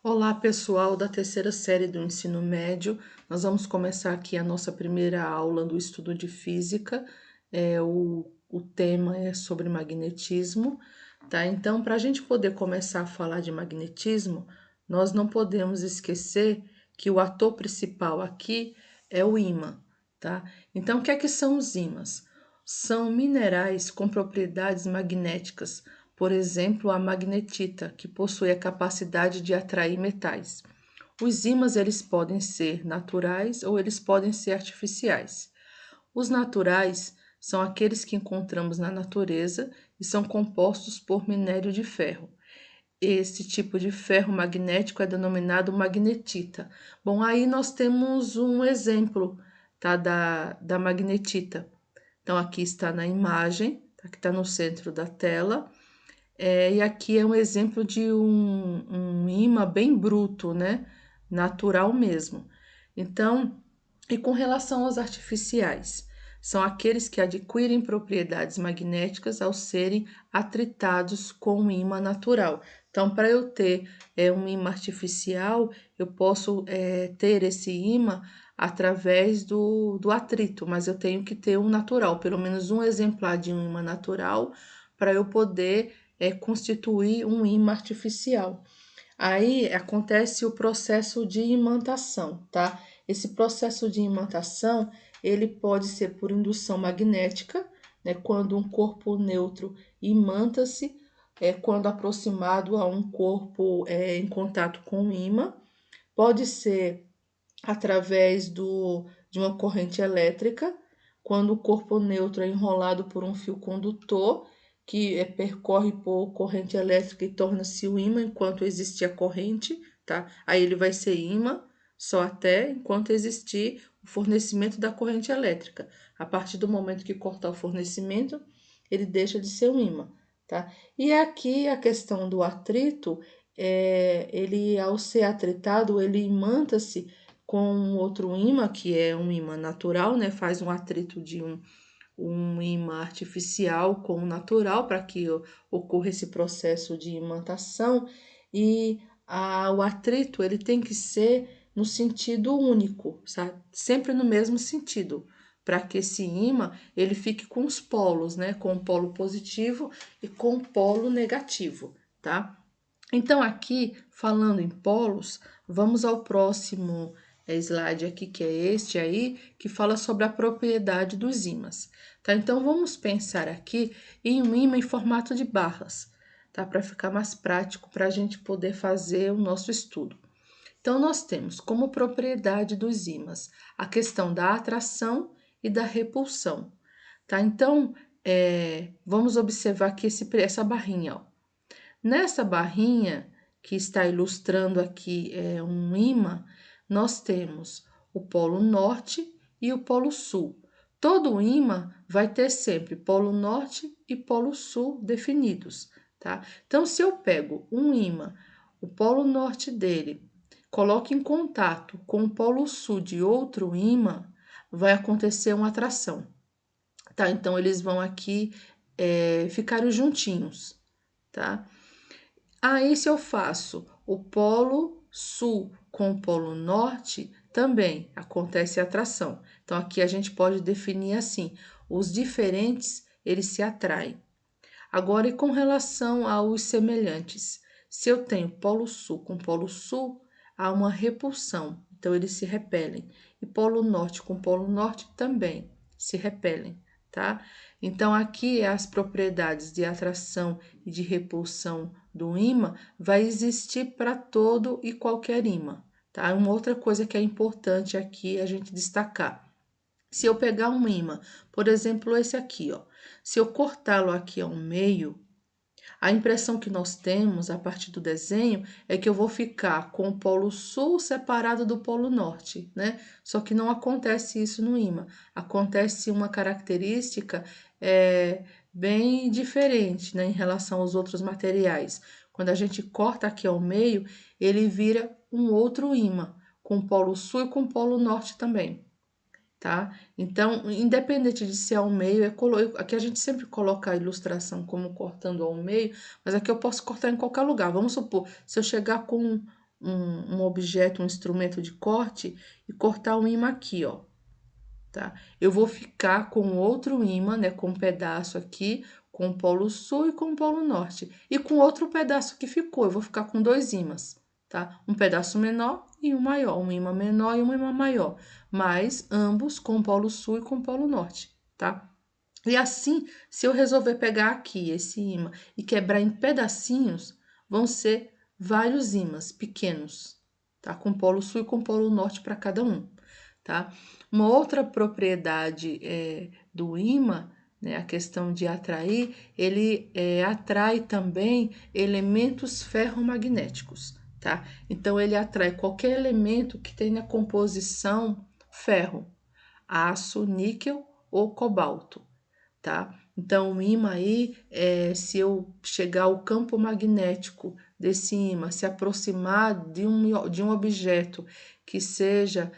Olá, pessoal da terceira série do ensino médio. Nós vamos começar aqui a nossa primeira aula do estudo de física. O tema é sobre magnetismo, tá? Então, para a gente poder começar a falar de magnetismo, nós não podemos esquecer que o ator principal aqui é o ímã, tá? Então, o que é que são os ímãs? São minerais com propriedades magnéticas, por exemplo, a magnetita, que possui a capacidade de atrair metais. Os ímãs eles podem ser naturais ou eles podem ser artificiais. Os naturais são aqueles que encontramos na natureza e são compostos por minério de ferro. Esse tipo de ferro magnético é denominado magnetita. Bom, aí nós temos um exemplo, tá, da magnetita. Então, aqui está na imagem, tá, que está no centro da tela. E aqui é um exemplo de um imã bem bruto, né? Natural mesmo. Então, e com relação aos artificiais, são aqueles que adquirem propriedades magnéticas ao serem atritados com um imã natural. Então, para eu ter um imã artificial, eu posso ter esse imã através do atrito, mas eu tenho que ter um natural, pelo menos um exemplar de um imã natural, para eu poder constituir um ímã artificial. Aí acontece o processo de imantação, tá? Esse processo de imantação, ele pode ser por indução magnética, né? Quando um corpo neutro imanta-se, quando aproximado a um corpo em contato com o ímã. Pode ser através de uma corrente elétrica, quando o corpo neutro é enrolado por um fio condutor, que percorre por corrente elétrica e torna-se o ímã enquanto existir a corrente, tá? Aí ele vai ser ímã só até enquanto existir o fornecimento da corrente elétrica. A partir do momento que cortar o fornecimento, ele deixa de ser um ímã, tá? E aqui a questão do atrito, ele ao ser atritado, ele imanta-se com outro ímã, que é um ímã natural, né? Faz um atrito de um ímã artificial com o natural para que ocorra esse processo de imantação. E o atrito ele tem que ser no sentido único, sabe? Sempre no mesmo sentido, para que esse ímã ele fique com os polos, né? Com o polo positivo e com o polo negativo, tá? Então, aqui, falando em polos, vamos ao próximo slide aqui, que é este aí, que fala sobre a propriedade dos ímãs, tá? Então, vamos pensar aqui em um ímã em formato de barras, tá? Para ficar mais prático, para a gente poder fazer o nosso estudo. Então, nós temos como propriedade dos ímãs a questão da atração e da repulsão, tá? Então, vamos observar aqui essa barrinha, ó. Nessa barrinha que está ilustrando aqui um ímã, nós temos o polo norte e o polo sul. Todo ímã vai ter sempre polo norte e polo sul definidos, tá? Então, se eu pego um ímã, o polo norte dele, coloco em contato com o polo sul de outro ímã, vai acontecer uma atração, tá? Então, eles vão aqui ficar juntinhos, tá? Aí, se eu faço o polo sul com o polo norte, também acontece atração. Então, aqui a gente pode definir assim: os diferentes eles se atraem. Agora, e com relação aos semelhantes? Se eu tenho polo sul com polo sul, há uma repulsão, então eles se repelem. E polo norte com polo norte também se repelem, tá? Então, aqui as propriedades de atração e de repulsão do ímã vai existir para todo e qualquer ímã, tá? Uma outra coisa que é importante aqui a gente destacar. Se eu pegar um ímã, por exemplo, esse aqui, ó, se eu cortá-lo aqui ao meio, a impressão que nós temos a partir do desenho é que eu vou ficar com o polo sul separado do polo norte, né? Só que não acontece isso no ímã. Acontece uma característica bem diferente, né, em relação aos outros materiais. Quando a gente corta aqui ao meio, ele vira um outro ímã, com o polo sul e com o polo norte também, tá? Então, independente de ser ao meio, aqui a gente sempre coloca a ilustração como cortando ao meio, mas aqui eu posso cortar em qualquer lugar. Vamos supor, se eu chegar com um objeto, um instrumento de corte e cortar o ímã aqui, ó, tá? Eu vou ficar com outro ímã, né, com um pedaço aqui, com o polo sul e com o polo norte. E com outro pedaço que ficou, eu vou ficar com dois ímãs, tá? Um pedaço menor e um maior, um ímã menor e um ímã maior, mas ambos com o polo sul e com o polo norte, tá? E assim, se eu resolver pegar aqui esse ímã e quebrar em pedacinhos, vão ser vários ímãs pequenos, tá? Com polo sul e com polo norte para cada um, tá? Uma outra propriedade do ímã, né, a questão de atrair, ele atrai também elementos ferromagnéticos, tá? Então, ele atrai qualquer elemento que tenha composição ferro, aço, níquel ou cobalto, tá? Então, o ímã aí, se eu chegar ao campo magnético desse ímã, se aproximar de um objeto que seja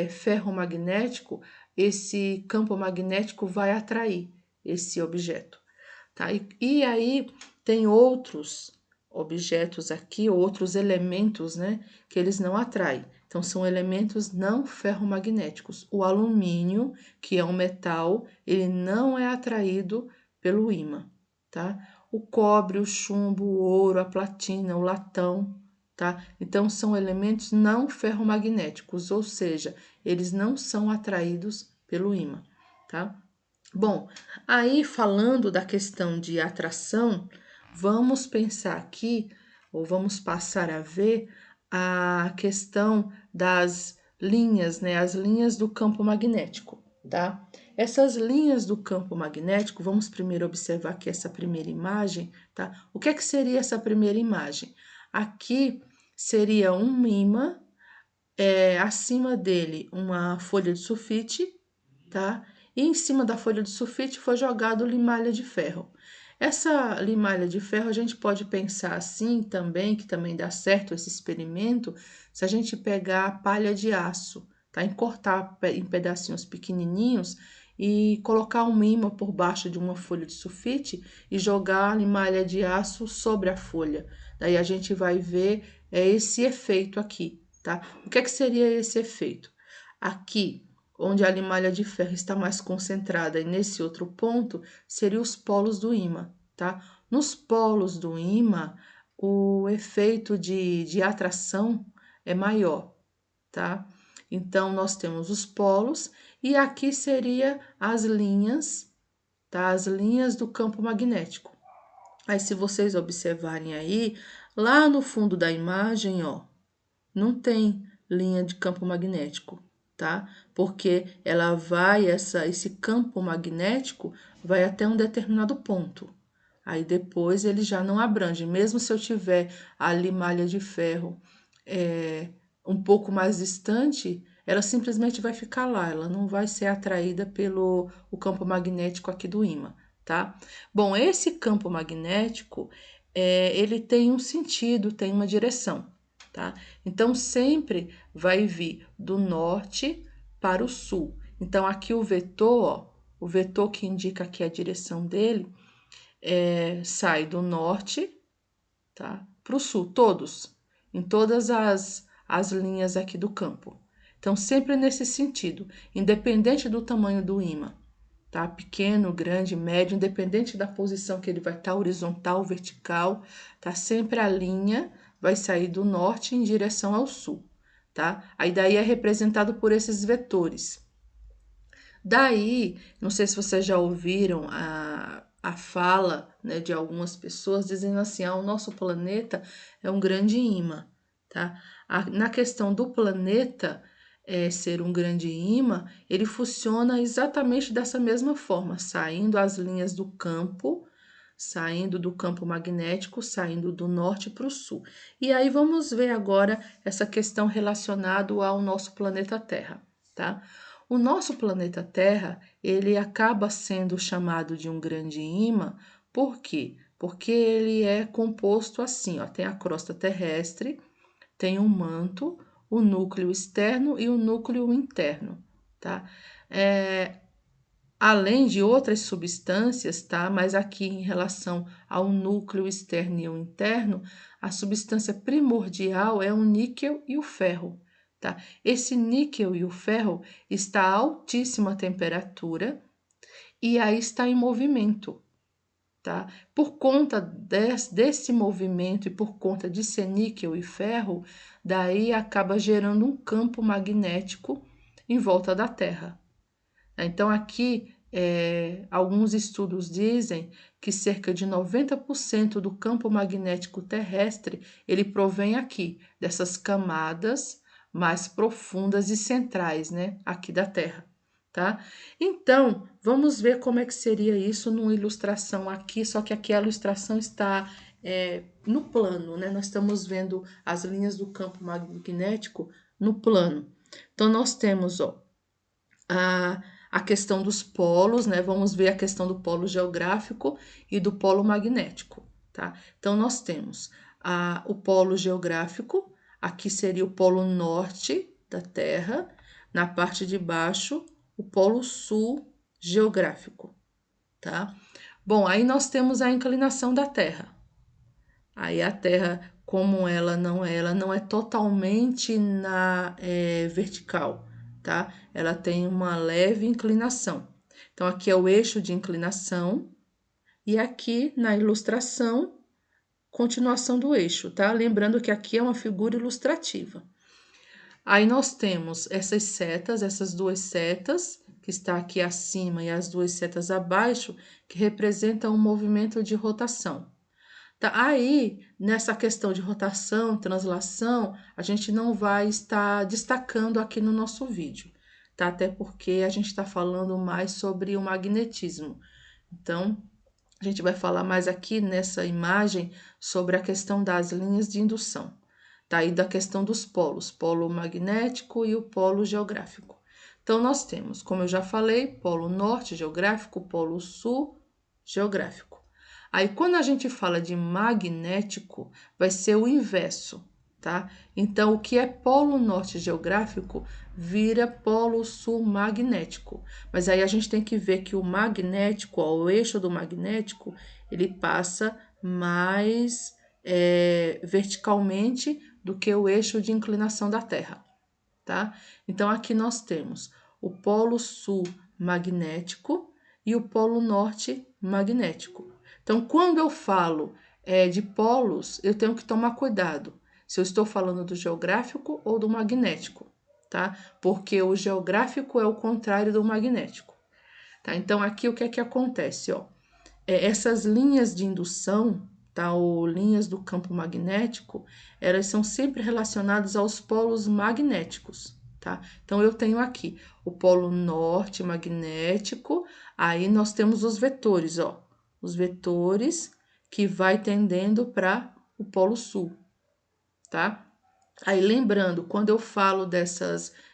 ferromagnético, esse campo magnético vai atrair esse objeto, tá? E aí tem outros objetos aqui, outros elementos, né, que eles não atraem. Então, são elementos não ferromagnéticos. O alumínio, que é um metal, ele não é atraído pelo ímã, tá? O cobre, o chumbo, o ouro, a platina, o latão, tá? Então, são elementos não ferromagnéticos, ou seja, eles não são atraídos pelo ímã, tá? Bom, aí falando da questão de atração, vamos pensar aqui, ou vamos passar a ver a questão das linhas, né? As linhas do campo magnético, tá? Essas linhas do campo magnético, vamos primeiro observar aqui essa primeira imagem, tá? O que é que seria essa primeira imagem? Aqui seria um ímã, acima dele uma folha de sulfite, tá? E em cima da folha de sulfite foi jogado limalha de ferro. Essa limalha de ferro a gente pode pensar assim também, que também dá certo esse experimento, se a gente pegar a palha de aço, tá? E cortar em pedacinhos pequenininhos e colocar um ímã por baixo de uma folha de sulfite e jogar a limalha de aço sobre a folha. Daí a gente vai ver esse efeito aqui, tá? O que é que seria esse efeito? Aqui, onde a limalha de ferro está mais concentrada, e nesse outro ponto, seriam os polos do ímã, tá? Nos polos do ímã, o efeito de atração é maior, tá? Então, nós temos os polos, e aqui seria as linhas, tá? As linhas do campo magnético. Aí, se vocês observarem aí, lá no fundo da imagem, ó, não tem linha de campo magnético, tá? Porque ela vai, esse campo magnético vai até um determinado ponto. Aí depois ele já não abrange. Mesmo se eu tiver ali malha de ferro um pouco mais distante, ela simplesmente vai ficar lá, ela não vai ser atraída pelo o campo magnético aqui do ímã, tá? Bom, esse campo magnético, ele tem um sentido, tem uma direção, tá? Então, sempre vai vir do norte para o sul. Então, aqui o vetor, ó, o vetor que indica aqui a direção dele, sai do norte, tá? Para o sul, todos, em todas as linhas aqui do campo. Então, sempre nesse sentido, independente do tamanho do ímã, tá? Pequeno, grande, médio, independente da posição que ele vai estar, horizontal, vertical, tá? Sempre a linha vai sair do norte em direção ao sul, tá? Aí daí é representado por esses vetores. Daí, não sei se vocês já ouviram a fala, né, de algumas pessoas dizendo assim: o nosso planeta é um grande ímã, tá? Na questão do planeta ser um grande ímã, ele funciona exatamente dessa mesma forma, saindo as linhas do campo, saindo do campo magnético, saindo do norte para o sul. E aí vamos ver agora essa questão relacionada ao nosso planeta Terra, tá? O nosso planeta Terra, ele acaba sendo chamado de um grande ímã, por quê? Porque ele é composto assim, ó, tem a crosta terrestre, tem um manto, o núcleo externo e o núcleo interno, tá? além de outras substâncias, tá? Mas aqui em relação ao núcleo externo e o interno, a substância primordial é o níquel e o ferro, tá? Esse níquel e o ferro está a altíssima temperatura e aí está em movimento, tá? Por conta desse movimento e por conta de ser níquel e ferro, daí acaba gerando um campo magnético em volta da Terra. Então, aqui, alguns estudos dizem que cerca de 90% do campo magnético terrestre, ele provém aqui, dessas camadas mais profundas e centrais, né, aqui da Terra, tá? Então, vamos ver como é que seria isso numa ilustração aqui, só que aqui a ilustração está no plano, né? Nós estamos vendo as linhas do campo magnético no plano. Então, nós temos, ó, a questão dos polos, né? Vamos ver a questão do polo geográfico e do polo magnético, tá? Então, nós temos o polo geográfico, aqui seria o polo norte da Terra, na parte de baixo, o polo sul geográfico, tá? Bom, aí nós temos a inclinação da Terra. Aí a Terra, como ela não é totalmente vertical, tá? Ela tem uma leve inclinação. Então, aqui é o eixo de inclinação e aqui na ilustração, continuação do eixo, tá? Lembrando que aqui é uma figura ilustrativa. Aí nós temos essas setas, essas duas setas, que está aqui acima e as duas setas abaixo, que representam um movimento de rotação. Tá? Aí, nessa questão de rotação, translação, a gente não vai estar destacando aqui no nosso vídeo, tá? Até porque a gente está falando mais sobre o magnetismo. Então, a gente vai falar mais aqui nessa imagem sobre a questão das linhas de indução, tá? E da questão dos polos, polo magnético e o polo geográfico. Então, nós temos, como eu já falei, polo norte geográfico, polo sul geográfico. Aí, quando a gente fala de magnético, vai ser o inverso, tá? Então, o que é polo norte geográfico vira polo sul magnético. Mas aí a gente tem que ver que o magnético, ó, o eixo do magnético, ele passa mais verticalmente do que o eixo de inclinação da Terra, tá? Então, aqui nós temos o polo sul magnético e o polo norte magnético. Então, quando eu falo de polos, eu tenho que tomar cuidado se eu estou falando do geográfico ou do magnético, tá? Porque o geográfico é o contrário do magnético, tá? Então, aqui o que é que acontece, ó? Essas linhas de indução, tá? Ou linhas do campo magnético, elas são sempre relacionadas aos polos magnéticos, tá? Então, eu tenho aqui o polo norte magnético, aí nós temos os vetores, ó. Os vetores que vai tendendo para o polo sul, tá? Aí, lembrando, quando eu falo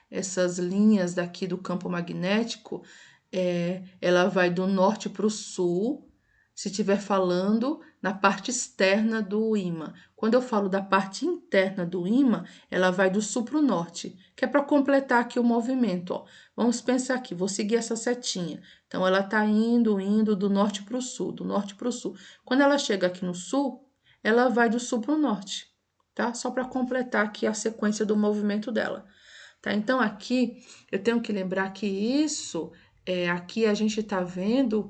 essas linhas daqui do campo magnético, ela vai do norte para o sul, se estiver falando na parte externa do ímã. Quando eu falo da parte interna do ímã, ela vai do sul para o norte, que é para completar aqui o movimento, ó. Vamos pensar aqui, vou seguir essa setinha. Então, ela está indo do norte para o sul, do norte para o sul. Quando ela chega aqui no sul, ela vai do sul para o norte, tá? Só para completar aqui a sequência do movimento dela, tá? Então, aqui, eu tenho que lembrar que isso, aqui a gente está vendo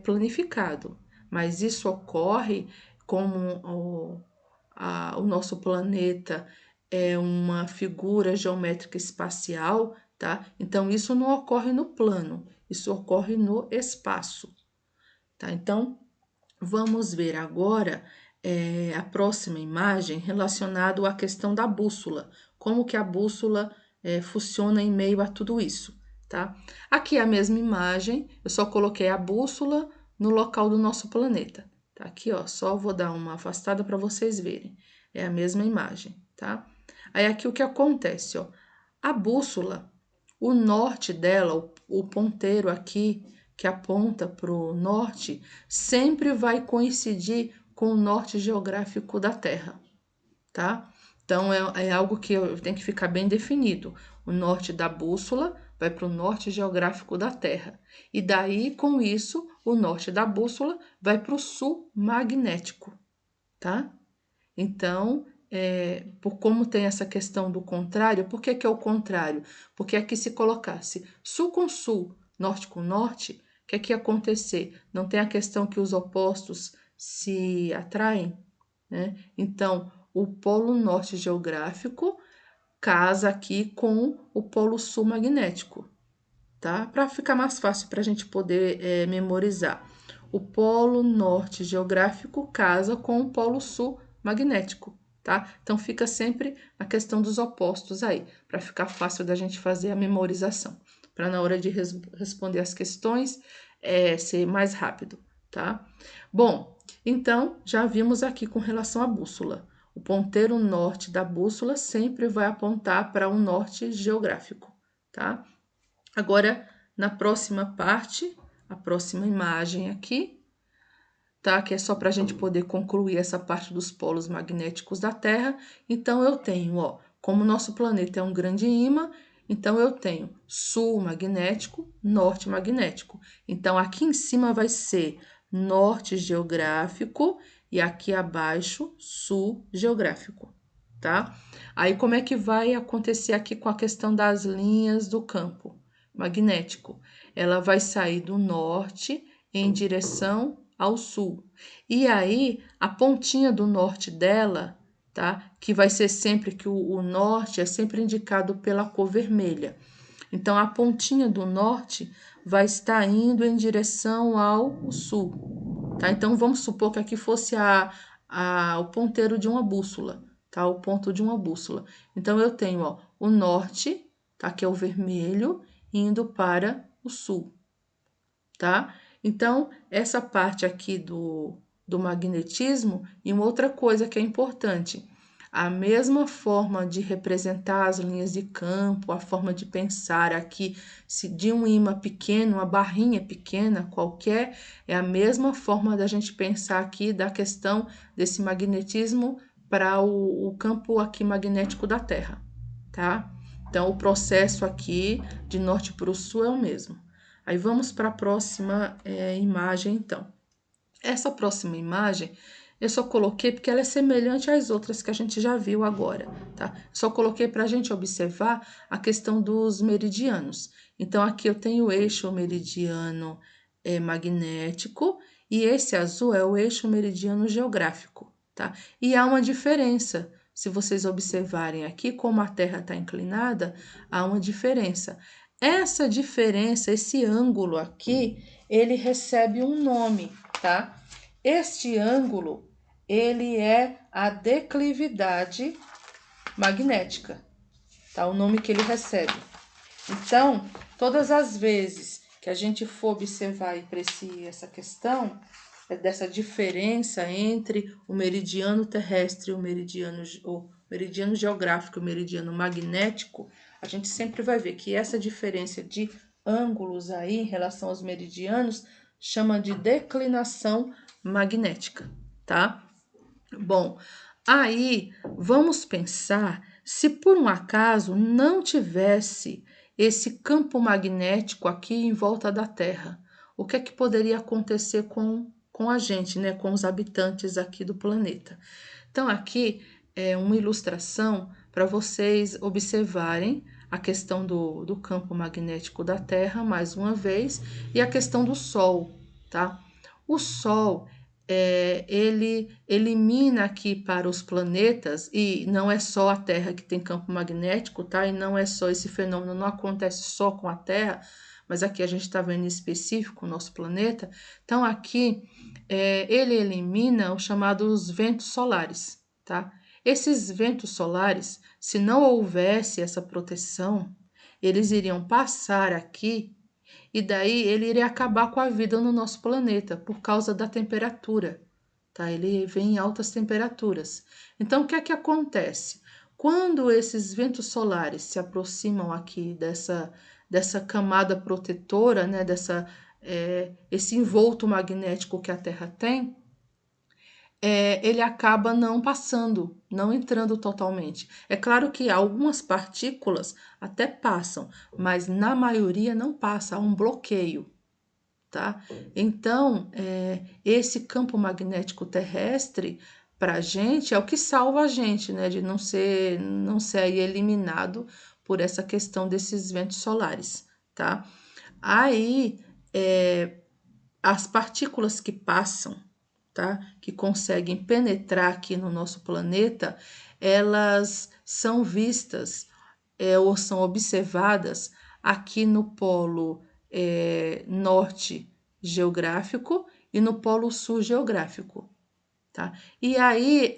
planificado, mas isso ocorre como o nosso planeta é uma figura geométrica espacial, tá? Então, isso não ocorre no plano, isso ocorre no espaço, tá? Então, vamos ver agora a próxima imagem relacionada à questão da bússola, como que a bússola funciona em meio a tudo isso, tá? Aqui é a mesma imagem, eu só coloquei a bússola no local do nosso planeta, tá? Aqui, ó, só vou dar uma afastada para vocês verem, é a mesma imagem, tá? Aí aqui o que acontece, ó, a bússola, o norte dela, o ponteiro aqui, que aponta para o norte, sempre vai coincidir com o norte geográfico da Terra, tá? Então, é algo que tem que ficar bem definido. O norte da bússola vai para o norte geográfico da Terra. E daí, com isso, o norte da bússola vai para o sul magnético, tá? Então, por como tem essa questão do contrário, por que que é o contrário? Porque aqui se colocasse sul com sul, norte com norte, o que é que ia acontecer? Não tem a questão que os opostos se atraem, né? Então, o polo norte geográfico casa aqui com o polo sul magnético, tá? Para ficar mais fácil para a gente poder memorizar. O polo norte geográfico casa com o polo sul magnético, tá? Então fica sempre a questão dos opostos aí, para ficar fácil da gente fazer a memorização, para na hora de responder as questões ser mais rápido, tá? Bom, então já vimos aqui com relação à bússola. O ponteiro norte da bússola sempre vai apontar para um norte geográfico, tá? Agora, na próxima parte, a próxima imagem aqui, tá? Que é só para a gente poder concluir essa parte dos polos magnéticos da Terra. Então, eu tenho, ó, como o nosso planeta é um grande ímã, então eu tenho sul magnético, norte magnético. Então, aqui em cima vai ser norte geográfico e aqui abaixo sul geográfico, tá? Aí, como é que vai acontecer aqui com a questão das linhas do campo magnético? Ela vai sair do norte em direção ao sul. E aí, a pontinha do norte dela, tá? Que vai ser sempre que o norte é sempre indicado pela cor vermelha. Então, a pontinha do norte vai estar indo em direção ao sul, tá? Então, vamos supor que aqui fosse o ponteiro de uma bússola, tá? O ponto de uma bússola. Então, eu tenho, ó, o norte, tá? Que é o vermelho, indo para o sul, tá? Então, essa parte aqui do magnetismo, e uma outra coisa que é importante, a mesma forma de representar as linhas de campo, a forma de pensar aqui, se de um ímã pequeno, uma barrinha pequena qualquer, é a mesma forma da gente pensar aqui da questão desse magnetismo para o campo aqui magnético da Terra, tá? Então, o processo aqui de norte para o sul é o mesmo. Aí vamos para a próxima imagem, então. Essa próxima imagem eu só coloquei porque ela é semelhante às outras que a gente já viu agora, tá? Só coloquei para a gente observar a questão dos meridianos. Então, aqui eu tenho o eixo meridiano magnético e esse azul é o eixo meridiano geográfico, tá? E há uma diferença. Se vocês observarem aqui, como a Terra está inclinada, há uma diferença. Essa diferença, esse ângulo aqui, ele recebe um nome, tá? Este ângulo, ele é a declividade magnética, tá? O nome que ele recebe. Então, todas as vezes que a gente for observar e apreciar essa questão, dessa diferença entre o meridiano terrestre e o meridiano geográfico e o meridiano magnético, a gente sempre vai ver que essa diferença de ângulos aí em relação aos meridianos chama de declinação magnética, tá? Bom, aí vamos pensar se por um acaso não tivesse esse campo magnético aqui em volta da Terra, o que é que poderia acontecer com a gente, né, com os habitantes aqui do planeta? Então, aqui é uma ilustração para vocês observarem a questão do campo magnético da Terra, mais uma vez, e a questão do Sol, tá? O Sol, ele elimina aqui para os planetas, e não é só a Terra que tem campo magnético, tá? E não é só esse fenômeno, não acontece só com a Terra, mas aqui a gente está vendo em específico o nosso planeta. Então, aqui ele elimina os chamados ventos solares, tá? Esses ventos solares, se não houvesse essa proteção, eles iriam passar aqui e daí ele iria acabar com a vida no nosso planeta por causa da temperatura, tá? Ele vem em altas temperaturas. Então, o que é que acontece? Quando esses ventos solares se aproximam aqui dessa camada protetora, né, esse envolto magnético que a Terra tem, ele acaba não passando, não entrando totalmente. É claro que algumas partículas até passam, mas na maioria não passa, há um bloqueio, tá? Então, esse campo magnético terrestre, para a gente, é o que salva a gente, né? De não ser aí eliminado por essa questão desses ventos solares, tá? Aí, as partículas que passam, tá? Que conseguem penetrar aqui no nosso planeta, elas são vistas ou são observadas aqui no polo norte geográfico e no polo sul geográfico. Tá? E aí,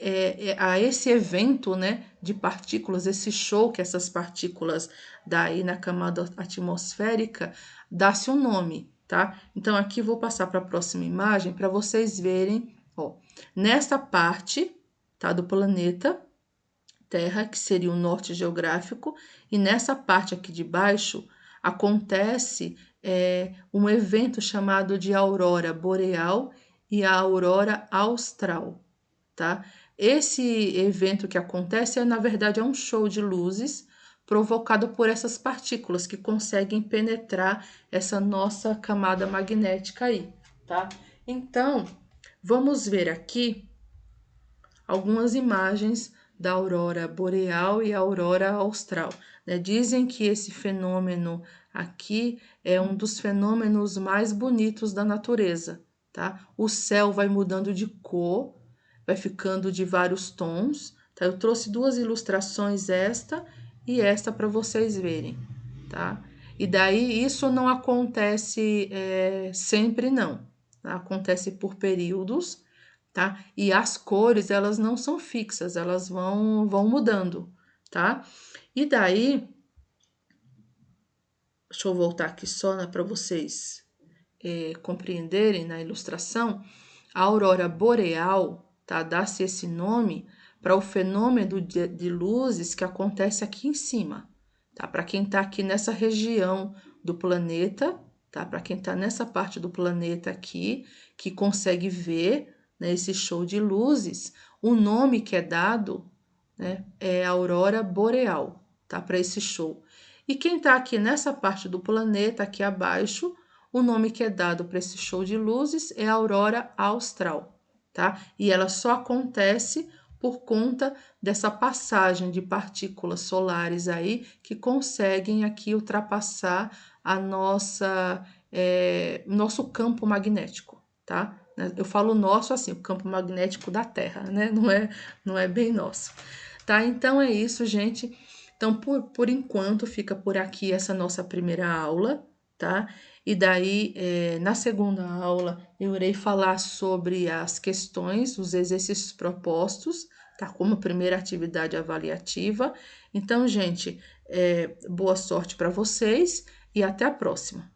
a esse evento, né, de partículas, esse show que essas partículas daí na camada atmosférica, dá-se um nome, tá? Então, aqui vou passar para a próxima imagem para vocês verem, ó, nesta parte, tá, do planeta Terra, que seria o norte geográfico, e nessa parte aqui de baixo acontece um evento chamado de aurora boreal e a aurora austral, tá? Esse evento que acontece na verdade, é um show de luzes provocado por essas partículas que conseguem penetrar essa nossa camada magnética aí, tá? Então, vamos ver aqui algumas imagens da aurora boreal e aurora austral, né? Dizem que esse fenômeno aqui é um dos fenômenos mais bonitos da natureza, tá? O céu vai mudando de cor, vai ficando de vários tons, tá? Eu trouxe duas ilustrações, esta e esta, para vocês verem, tá? E daí isso não acontece sempre, não. Acontece por períodos, tá? E as cores, elas não são fixas, elas vão mudando, tá? E daí, deixa eu voltar aqui só para vocês compreenderem na ilustração, a aurora boreal, tá? Dá-se esse nome para o fenômeno de luzes que acontece aqui em cima, tá? Para quem está aqui nessa região do planeta, tá? Para quem está nessa parte do planeta aqui, que consegue ver, né, esse show de luzes, o nome que é dado, né, é aurora boreal, tá? Para esse show. E quem está aqui nessa parte do planeta, aqui abaixo, o nome que é dado para esse show de luzes é aurora austral, tá? E ela só acontece por conta dessa passagem de partículas solares aí que conseguem aqui ultrapassar a nosso campo magnético, tá? Eu falo nosso assim, o campo magnético da Terra, né? Não é bem nosso. Tá? Então é isso, gente. Então, por enquanto, fica por aqui essa nossa primeira aula, tá? E daí, na segunda aula, eu irei falar sobre as questões, os exercícios propostos, tá? Como primeira atividade avaliativa. Então, gente, boa sorte para vocês e até a próxima.